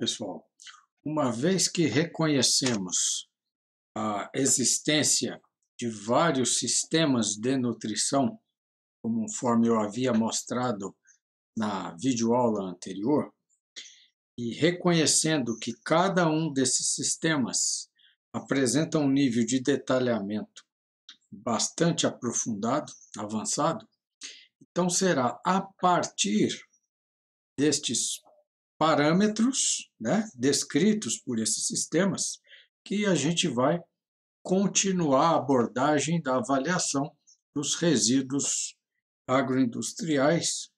pessoal, uma vez que reconhecemos a existência de vários sistemas de nutrição, conforme eu havia mostrado na videoaula anterior, e reconhecendo que cada um desses sistemas apresenta um nível de detalhamento bastante aprofundado, avançado, então será a partir destes parâmetros, descritos por esses sistemas, que a gente vai continuar a abordagem da avaliação dos resíduos agroindustriais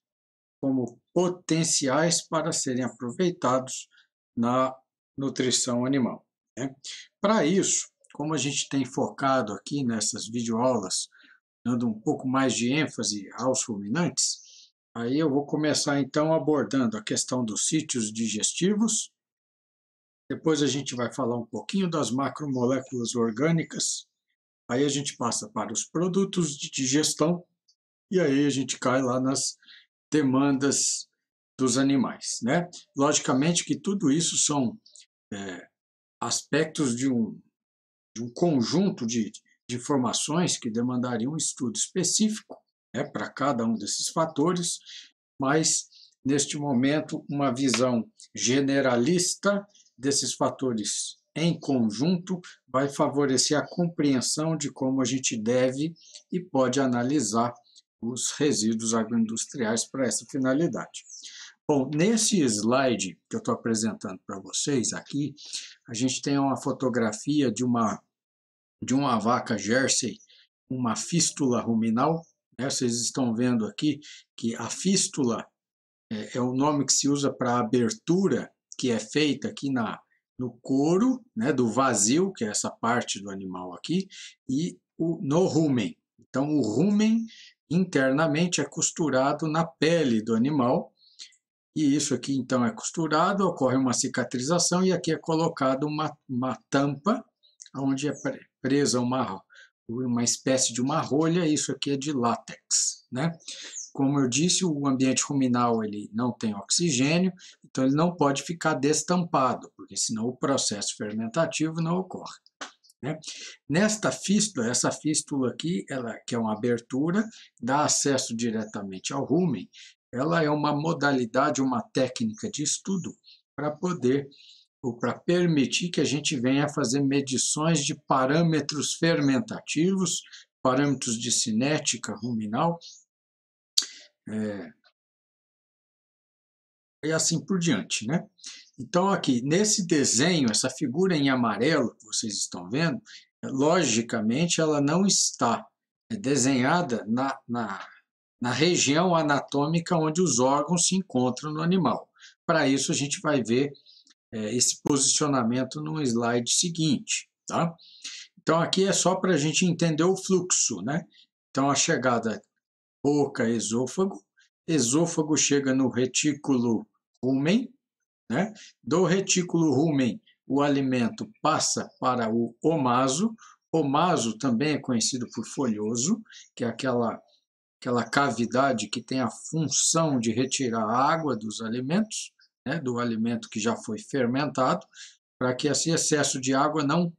como potenciais para serem aproveitados na nutrição animal. Para isso, como a gente tem focado aqui nessas videoaulas, dando um pouco mais de ênfase aos ruminantes, aí eu vou começar então abordando a questão dos sítios digestivos. Depois a gente vai falar um pouquinho das macromoléculas orgânicas. Aí a gente passa para os produtos de digestão e aí a gente cai lá nas demandas dos animais, Logicamente que tudo isso são aspectos de um conjunto de informações que demandariam um estudo específico para cada um desses fatores, mas neste momento uma visão generalista desses fatores em conjunto vai favorecer a compreensão de como a gente deve e pode analisar os resíduos agroindustriais para essa finalidade. Bom, nesse slide que eu estou apresentando para vocês aqui, a gente tem uma fotografia de uma vaca Jersey, uma fístula ruminal. Vocês estão vendo aqui que a fístula é o nome que se usa para a abertura que é feita aqui no couro, do vazio, que é essa parte do animal aqui, e no rumen. Então, o rumen internamente é costurado na pele do animal, e isso aqui então é costurado, ocorre uma cicatrização, e aqui é colocado uma tampa, onde é presa uma espécie de uma rolha, isso aqui é de látex, Como eu disse, o ambiente ruminal ele não tem oxigênio, então ele não pode ficar destampado, porque senão o processo fermentativo não ocorre. Nesta fístula, essa fístula aqui, que é uma abertura, dá acesso diretamente ao rumen, ela é uma modalidade, uma técnica de estudo para permitir que a gente venha fazer medições de parâmetros fermentativos, parâmetros de cinética ruminal, e assim por diante, Então, aqui, nesse desenho, essa figura em amarelo que vocês estão vendo, logicamente, ela não está desenhada na região anatômica onde os órgãos se encontram no animal. Para isso, a gente vai ver esse posicionamento no slide seguinte, Então, aqui é só para a gente entender o fluxo, Então, a chegada boca, esôfago chega no retículo rumen, Do retículo rumen, o alimento passa para o omaso. Omaso também é conhecido por folhoso, que é aquela cavidade que tem a função de retirar a água dos alimentos, do alimento que já foi fermentado, para que esse excesso de água não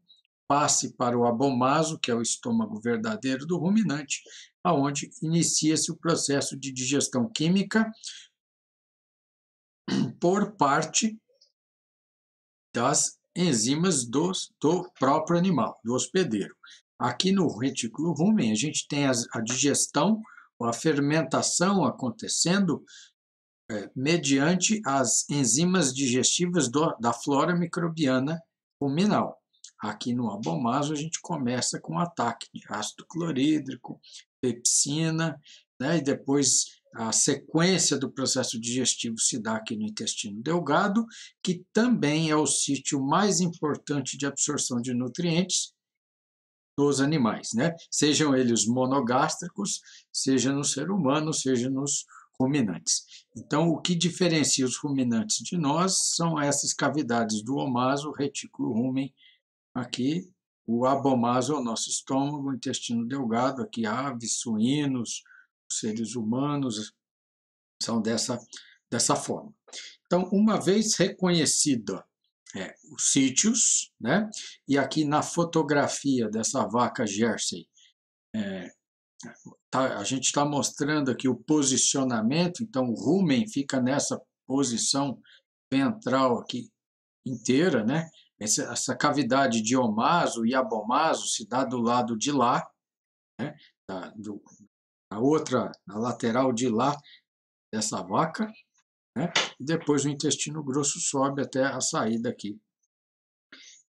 passe para o abomaso, que é o estômago verdadeiro do ruminante, aonde inicia-se o processo de digestão química por parte das enzimas do próprio animal, do hospedeiro. Aqui no retículo rumen, a gente tem a digestão, ou a fermentação acontecendo mediante as enzimas digestivas da flora microbiana ruminal. Aqui no abomaso, a gente começa com o ataque de ácido clorídrico, pepsina, e depois a sequência do processo digestivo se dá aqui no intestino delgado, que também é o sítio mais importante de absorção de nutrientes dos animais, Sejam eles monogástricos, seja no ser humano, seja nos ruminantes. Então, o que diferencia os ruminantes de nós são essas cavidades do omaso, retículo rumen, aqui, o abomaso é o nosso estômago, o intestino delgado, aqui aves, suínos, seres humanos, são dessa forma. Então, uma vez reconhecido os sítios, né? E aqui na fotografia dessa vaca Jersey, a gente está mostrando aqui o posicionamento, então o rumen fica nessa posição ventral aqui inteira, né? Essa cavidade de omaso e abomaso se dá do lado de lá, né? Na lateral de lá dessa vaca, né? E depois o intestino grosso sobe até a saída aqui,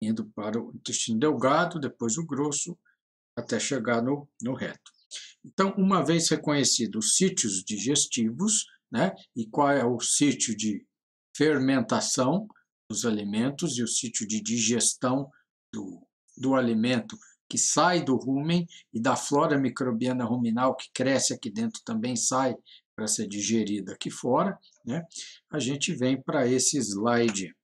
indo para o intestino delgado, depois o grosso, até chegar no reto. Então, uma vez reconhecidos os sítios digestivos, né, e qual é o sítio de fermentação dos alimentos e o sítio de digestão do alimento que sai do rumen e da flora microbiana ruminal que cresce aqui dentro também sai para ser digerida aqui fora, né, a gente vem para esse slide.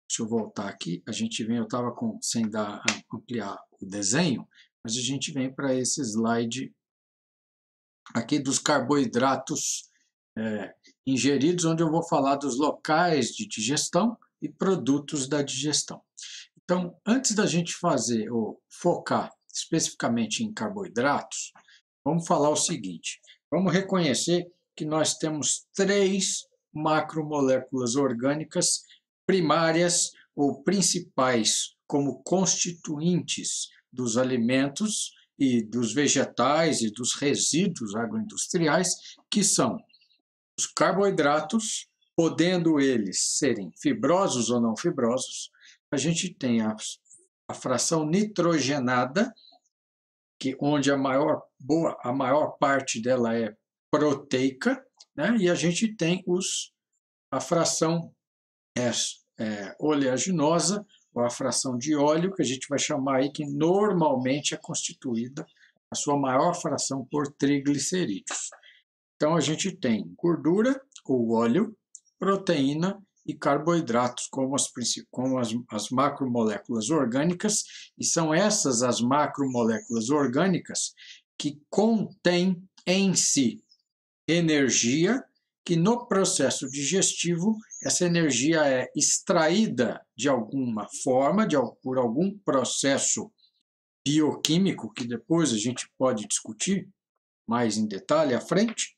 Deixa eu voltar aqui, eu estava sem ampliar o desenho, mas a gente vem para esse slide aqui dos carboidratos ingeridos, onde eu vou falar dos locais de digestão e produtos da digestão. Então, antes da gente focar especificamente em carboidratos, vamos falar o seguinte, vamos reconhecer que nós temos 3 macromoléculas orgânicas primárias ou principais como constituintes dos alimentos e dos vegetais e dos resíduos agroindustriais, que são os carboidratos, podendo eles serem fibrosos ou não fibrosos. A gente tem a fração nitrogenada, onde a maior parte dela é proteica, né? E a gente tem a fração oleaginosa, ou a fração de óleo, que a gente vai chamar aí, que normalmente é constituída, a sua maior fração, por triglicerídeos. Então, a gente tem gordura, ou óleo, proteína e carboidratos como as macromoléculas orgânicas, e são essas as macromoléculas orgânicas que contêm em si energia, que no processo digestivo essa energia é extraída de alguma forma, por algum processo bioquímico, que depois a gente pode discutir mais em detalhe à frente,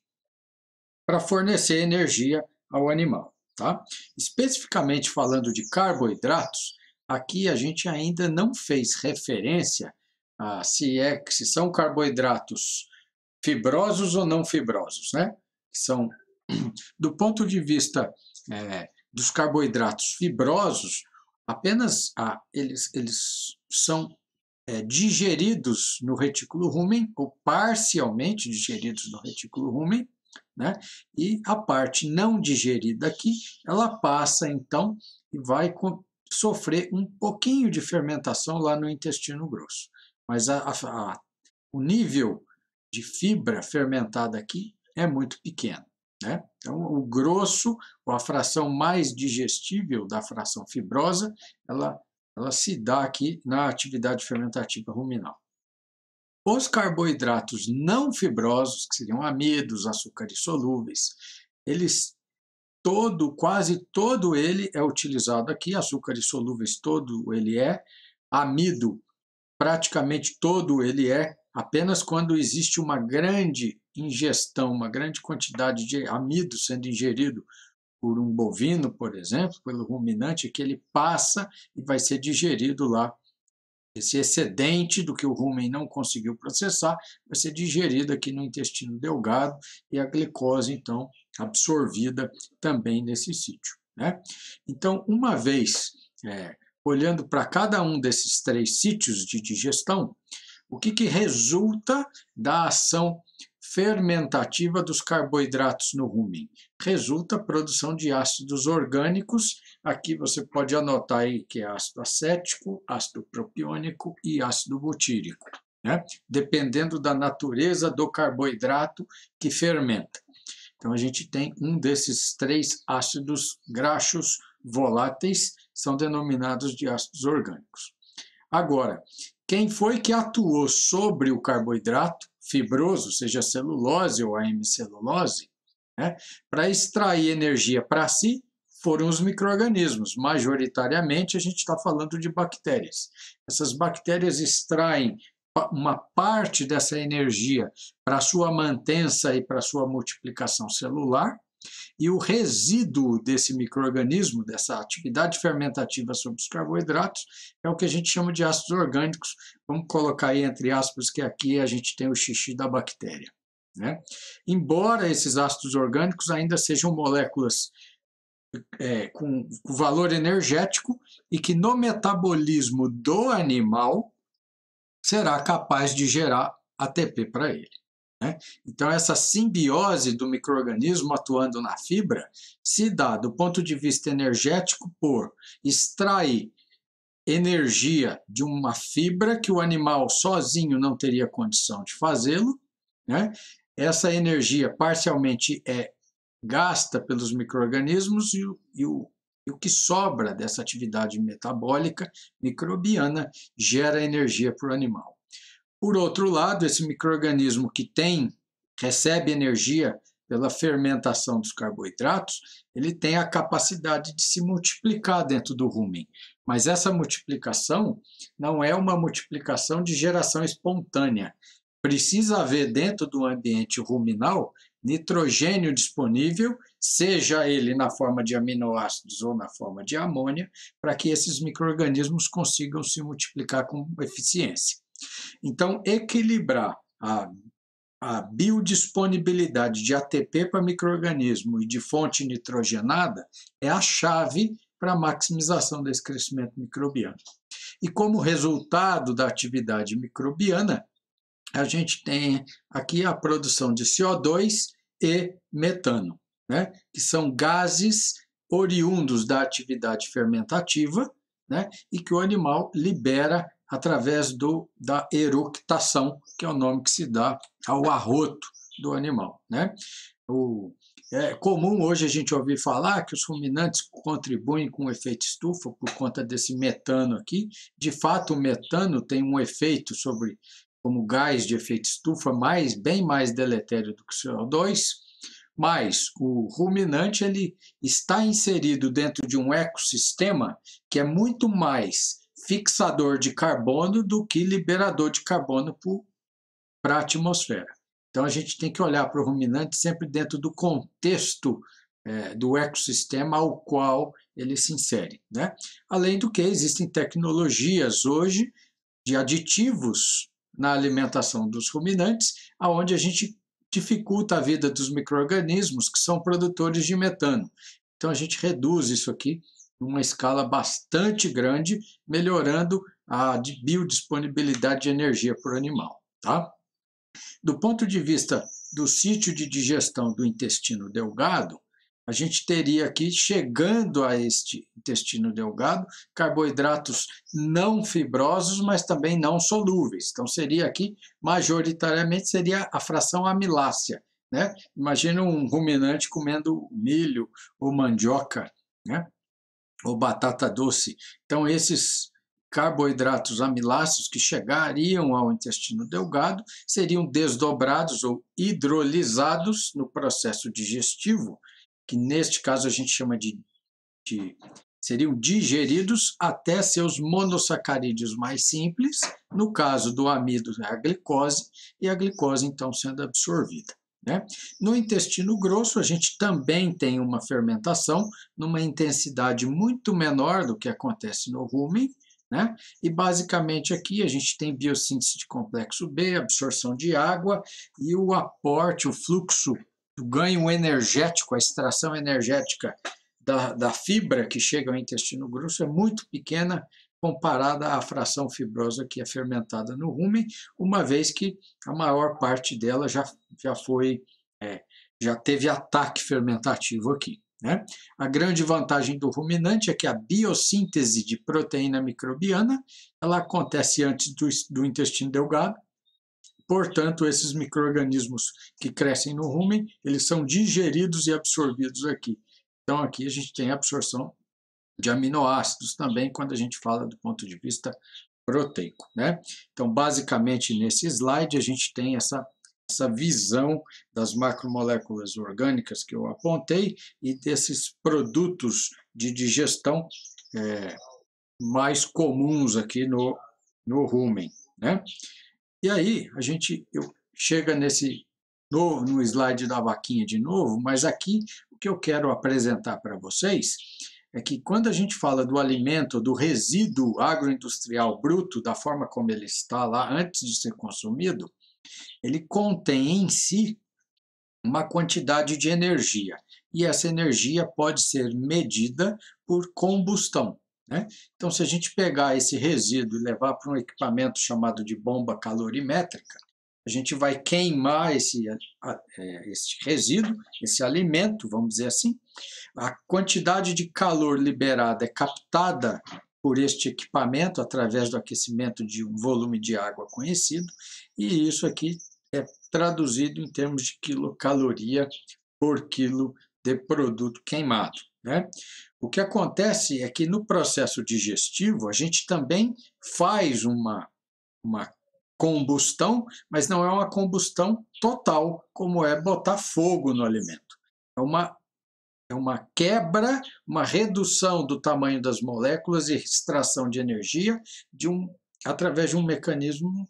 para fornecer energia ao animal. Tá? Especificamente falando de carboidratos, aqui a gente ainda não fez referência a se são carboidratos fibrosos ou não fibrosos, né? São, do ponto de vista dos carboidratos fibrosos, apenas eles são digeridos no retículo rumen, ou parcialmente digeridos no retículo rumen, né? E a parte não digerida aqui, ela passa então e vai sofrer um pouquinho de fermentação lá no intestino grosso. Mas o nível de fibra fermentada aqui é muito pequeno, né? Então, o grosso, ou a fração mais digestível da fração fibrosa, ela se dá aqui na atividade fermentativa ruminal. Os carboidratos não fibrosos, que seriam amidos, açúcares solúveis, quase todo ele é utilizado aqui, açúcares solúveis todo ele é, amido praticamente todo ele é, apenas quando existe uma grande ingestão, uma grande quantidade de amido sendo ingerido por um bovino, por exemplo, pelo ruminante, que ele passa e vai ser digerido lá. Esse excedente do que o rumen não conseguiu processar vai ser digerido aqui no intestino delgado e a glicose, então, absorvida também nesse sítio, né? Então, uma vez olhando para cada um desses 3 sítios de digestão, o que resulta da ação fermentativa dos carboidratos no rumen? Resulta a produção de ácidos orgânicos. Aqui você pode anotar aí que é ácido acético, ácido propiônico e ácido butírico, né? Dependendo da natureza do carboidrato que fermenta. Então, a gente tem um desses 3 ácidos graxos voláteis, são denominados de ácidos orgânicos. Agora, quem foi que atuou sobre o carboidrato fibroso, seja celulose ou a hemicelulose, né? Para extrair energia para si, foram os micro-organismos. Majoritariamente, a gente está falando de bactérias. Essas bactérias extraem uma parte dessa energia para sua mantença e para sua multiplicação celular, e o resíduo desse micro-organismo, dessa atividade fermentativa sobre os carboidratos, é o que a gente chama de ácidos orgânicos. Vamos colocar aí entre aspas que aqui a gente tem o xixi da bactéria, né? Embora esses ácidos orgânicos ainda sejam moléculas com valor energético e que no metabolismo do animal será capaz de gerar ATP para ele, né? Então, essa simbiose do micro-organismo atuando na fibra se dá do ponto de vista energético por extrair energia de uma fibra que o animal sozinho não teria condição de fazê-lo, né? Essa energia parcialmente é gasta pelos micro-organismos e o que sobra dessa atividade metabólica microbiana gera energia para o animal. Por outro lado, esse micro-organismo que recebe energia pela fermentação dos carboidratos, ele tem a capacidade de se multiplicar dentro do rumen. Mas essa multiplicação não é uma multiplicação de geração espontânea. Precisa haver dentro do ambiente ruminal nitrogênio disponível, seja ele na forma de aminoácidos ou na forma de amônia, para que esses micro-organismos consigam se multiplicar com eficiência. Então, equilibrar a biodisponibilidade de ATP para micro-organismo e de fonte nitrogenada é a chave para a maximização desse crescimento microbiano. E como resultado da atividade microbiana, a gente tem aqui a produção de CO2 e metano, né? Que são gases oriundos da atividade fermentativa, né? E que o animal libera através da eructação, que é o nome que se dá ao arroto do animal, né? É comum hoje a gente ouvir falar que os ruminantes contribuem com o efeito estufa por conta desse metano aqui. De fato, o metano tem um efeito como gás de efeito estufa bem mais deletério do que o CO2, mas o ruminante ele está inserido dentro de um ecossistema que é muito mais fixador de carbono do que liberador de carbono para a atmosfera. Então, a gente tem que olhar para o ruminante sempre dentro do contexto do ecossistema ao qual ele se insere, né? Além do que, existem tecnologias hoje de aditivos na alimentação dos ruminantes, onde a gente dificulta a vida dos micro-organismos que são produtores de metano. Então, a gente reduz isso aqui numa escala bastante grande, melhorando a biodisponibilidade de energia para o animal, tá? Do ponto de vista do sítio de digestão do intestino delgado, a gente teria aqui, chegando a este intestino delgado, carboidratos não fibrosos, mas também não solúveis. Então, majoritariamente, seria a fração amilácea, né? Imagina um ruminante comendo milho ou mandioca, né? Ou batata doce. Então, esses carboidratos amiláceos que chegariam ao intestino delgado seriam desdobrados ou hidrolisados no processo digestivo, que neste caso a gente chama seriam digeridos até seus monossacarídeos mais simples, no caso do amido é a glicose, e a glicose então sendo absorvida, né? No intestino grosso a gente também tem uma fermentação numa intensidade muito menor do que acontece no rumen, né? E basicamente aqui a gente tem biossíntese de complexo B, absorção de água e o aporte, o fluxo, o ganho energético, a extração energética da fibra que chega ao intestino grosso é muito pequena comparada à fração fibrosa que é fermentada no rumen, uma vez que a maior parte dela já teve ataque fermentativo aqui, né? A grande vantagem do ruminante é que a biossíntese de proteína microbiana ela acontece antes do intestino delgado. Portanto, esses micro-organismos que crescem no rumen, eles são digeridos e absorvidos aqui. Então, aqui a gente tem a absorção de aminoácidos também, quando a gente fala do ponto de vista proteico, né? Então, basicamente, nesse slide, a gente tem essa essa visão das macromoléculas orgânicas que eu apontei e desses produtos de digestão mais comuns aqui no rumen, né? E aí eu chega no slide da vaquinha de novo, mas aqui o que eu quero apresentar para vocês é que quando a gente fala do alimento, do resíduo agroindustrial bruto, da forma como ele está lá antes de ser consumido, ele contém em si uma quantidade de energia. E essa energia pode ser medida por combustão, né? Então, se a gente pegar esse resíduo e levar para um equipamento chamado de bomba calorimétrica, a gente vai queimar esse resíduo, esse alimento, vamos dizer assim. A quantidade de calor liberada é captada por este equipamento através do aquecimento de um volume de água conhecido, e isso aqui é traduzido em termos de quilocaloria por quilo de produto queimado, né? O que acontece é que no processo digestivo a gente também faz uma combustão, mas não é uma combustão total, como é botar fogo no alimento. É uma quebra, uma redução do tamanho das moléculas e extração de energia através de um mecanismo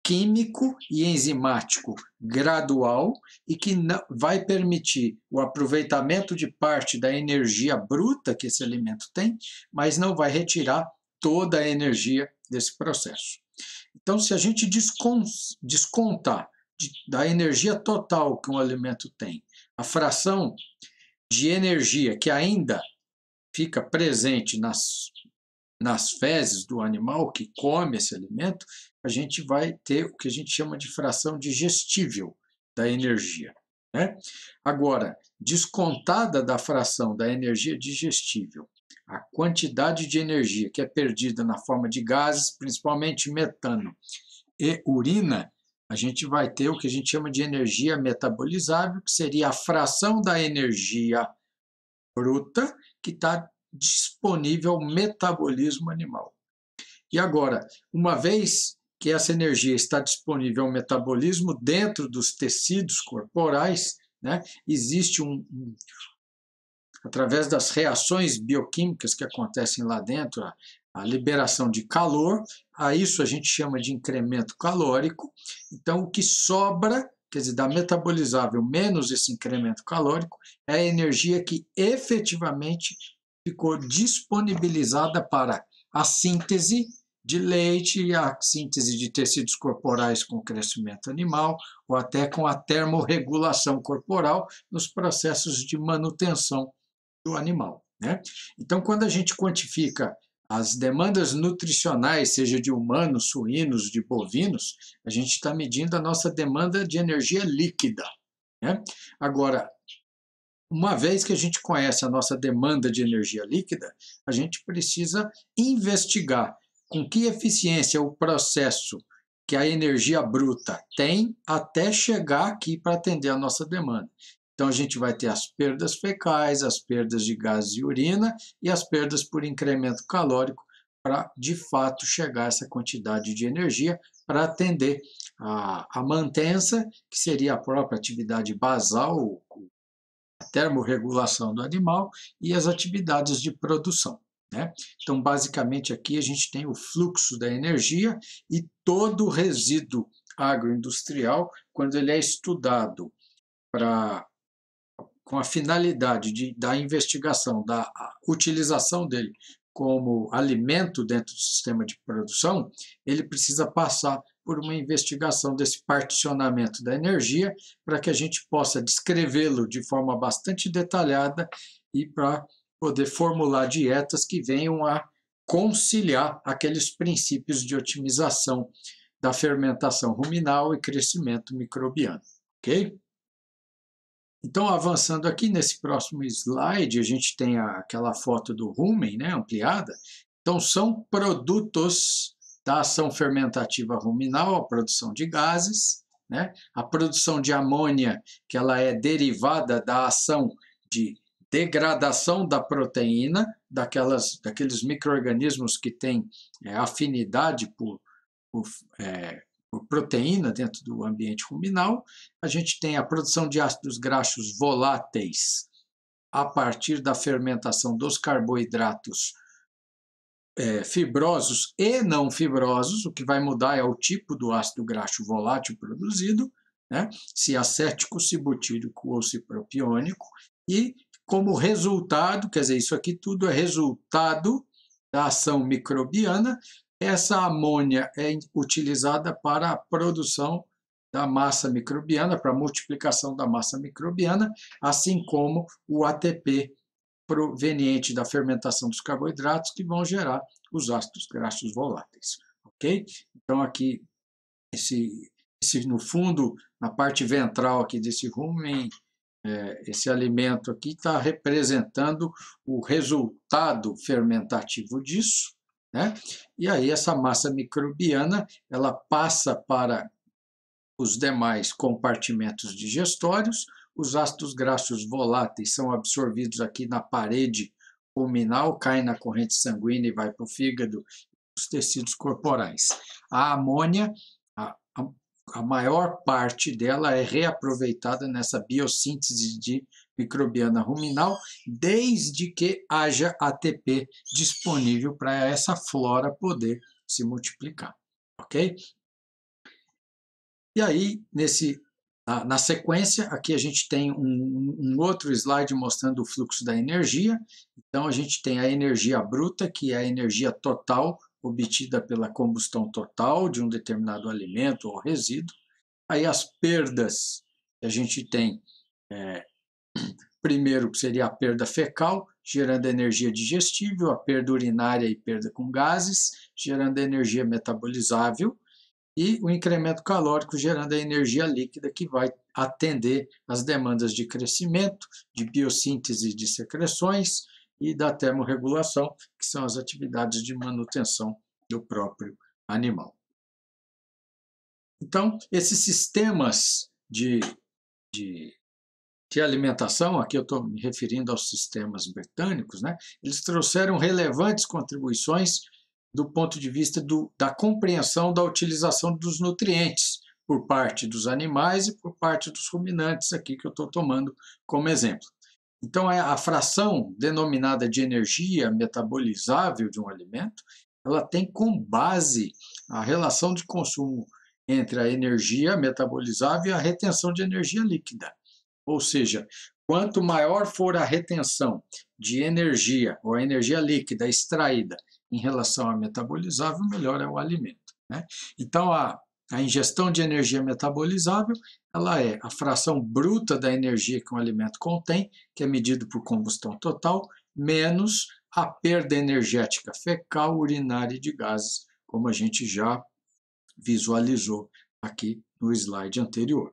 químico e enzimático gradual e que vai permitir o aproveitamento de parte da energia bruta que esse alimento tem, mas não vai retirar toda a energia desse processo. Então, se a gente descontar da energia total que um alimento tem, a fração de energia que ainda fica presente nas fezes do animal que come esse alimento, a gente vai ter o que a gente chama de fração digestível da energia, né? Agora, descontada da fração da energia digestível, a quantidade de energia que é perdida na forma de gases, principalmente metano e urina, a gente vai ter o que a gente chama de energia metabolizável, que seria a fração da energia bruta que está disponível ao metabolismo animal. E agora, uma vez que essa energia está disponível ao metabolismo dentro dos tecidos corporais, né, existe através das reações bioquímicas que acontecem lá dentro, a liberação de calor, a isso a gente chama de incremento calórico. Então, o que sobra, quer dizer, da metabolizável menos esse incremento calórico, é a energia que efetivamente ficou disponibilizada para a síntese de leite e a síntese de tecidos corporais com o crescimento animal, ou até com a termorregulação corporal nos processos de manutenção do animal, né? Então, quando a gente quantifica as demandas nutricionais, seja de humanos, suínos, de bovinos, a gente está medindo a nossa demanda de energia líquida, né? Agora, uma vez que a gente conhece a nossa demanda de energia líquida, a gente precisa investigar com que eficiência o processo que a energia bruta tem até chegar aqui para atender a nossa demanda. Então, a gente vai ter as perdas fecais, as perdas de gases e urina e as perdas por incremento calórico para, de fato, chegar a essa quantidade de energia para atender a mantença, que seria a própria atividade basal, a termorregulação do animal e as atividades de produção, né? Então, basicamente, aqui a gente tem o fluxo da energia e todo o resíduo agroindustrial, quando ele é estudado com a finalidade da investigação, da utilização dele como alimento dentro do sistema de produção, ele precisa passar por uma investigação desse particionamento da energia para que a gente possa descrevê-lo de forma bastante detalhada e para poder formular dietas que venham a conciliar aqueles princípios de otimização da fermentação ruminal e crescimento microbiano, ok? Então, avançando aqui nesse próximo slide, a gente tem aquela foto do rumen, né, ampliada. Então, são produtos da ação fermentativa ruminal, a produção de gases, né, a produção de amônia, que ela é derivada da ação de degradação da proteína, daqueles micro-organismos que têm afinidade por por proteína dentro do ambiente ruminal. A gente tem a produção de ácidos graxos voláteis a partir da fermentação dos carboidratos fibrosos e não fibrosos. O que vai mudar é o tipo do ácido graxo volátil produzido, né? Se acético, se butírico ou se propiônico. E como resultado, quer dizer, isso aqui tudo é resultado da ação microbiana. Essa amônia é utilizada para a produção da massa microbiana, para a multiplicação da massa microbiana, assim como o ATP proveniente da fermentação dos carboidratos, que vão gerar os ácidos graxos voláteis, ok? Então aqui, no fundo, na parte ventral aqui desse rumen, esse alimento aqui está representando o resultado fermentativo disso, né? E aí essa massa microbiana, ela passa para os demais compartimentos digestórios. Os ácidos graxos voláteis são absorvidos aqui na parede ruminal, caem na corrente sanguínea e vai para o fígado, os tecidos corporais. A amônia, a maior parte dela é reaproveitada nessa biossíntese de microbiana ruminal, desde que haja ATP disponível para essa flora poder se multiplicar, ok? E aí, na sequência, aqui a gente tem um outro slide mostrando o fluxo da energia. Então, a gente tem a energia bruta, que é a energia total obtida pela combustão total de um determinado alimento ou resíduo. Aí as perdas que a gente tem, primeiro que seria a perda fecal, gerando energia digestível, a perda urinária e perda com gases, gerando energia metabolizável, e o incremento calórico gerando a energia líquida que vai atender às demandas de crescimento, de biossíntese de secreções e da termorregulação, que são as atividades de manutenção do próprio animal. Então, esses sistemas de alimentação, aqui eu estou me referindo aos sistemas britânicos, né? Eles trouxeram relevantes contribuições do ponto de vista da compreensão da utilização dos nutrientes por parte dos animais e por parte dos ruminantes, aqui que eu estou tomando como exemplo. Então, a fração denominada de energia metabolizável de um alimento, ela tem como base a relação de consumo entre a energia metabolizável e a retenção de energia líquida. Ou seja, quanto maior for a retenção de energia ou a energia líquida extraída em relação à metabolizável, melhor é o alimento, né? Então, a ingestão de energia metabolizável, ela é a fração bruta da energia que um alimento contém, que é medido por combustão total, menos a perda energética fecal, urinária e de gases, como a gente já visualizou aqui no slide anterior.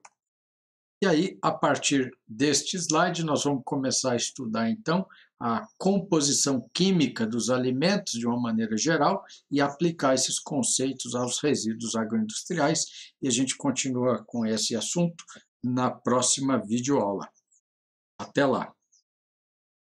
E aí, a partir deste slide, nós vamos começar a estudar, então, a composição química dos alimentos de uma maneira geral e aplicar esses conceitos aos resíduos agroindustriais. E a gente continua com esse assunto na próxima videoaula. Até lá!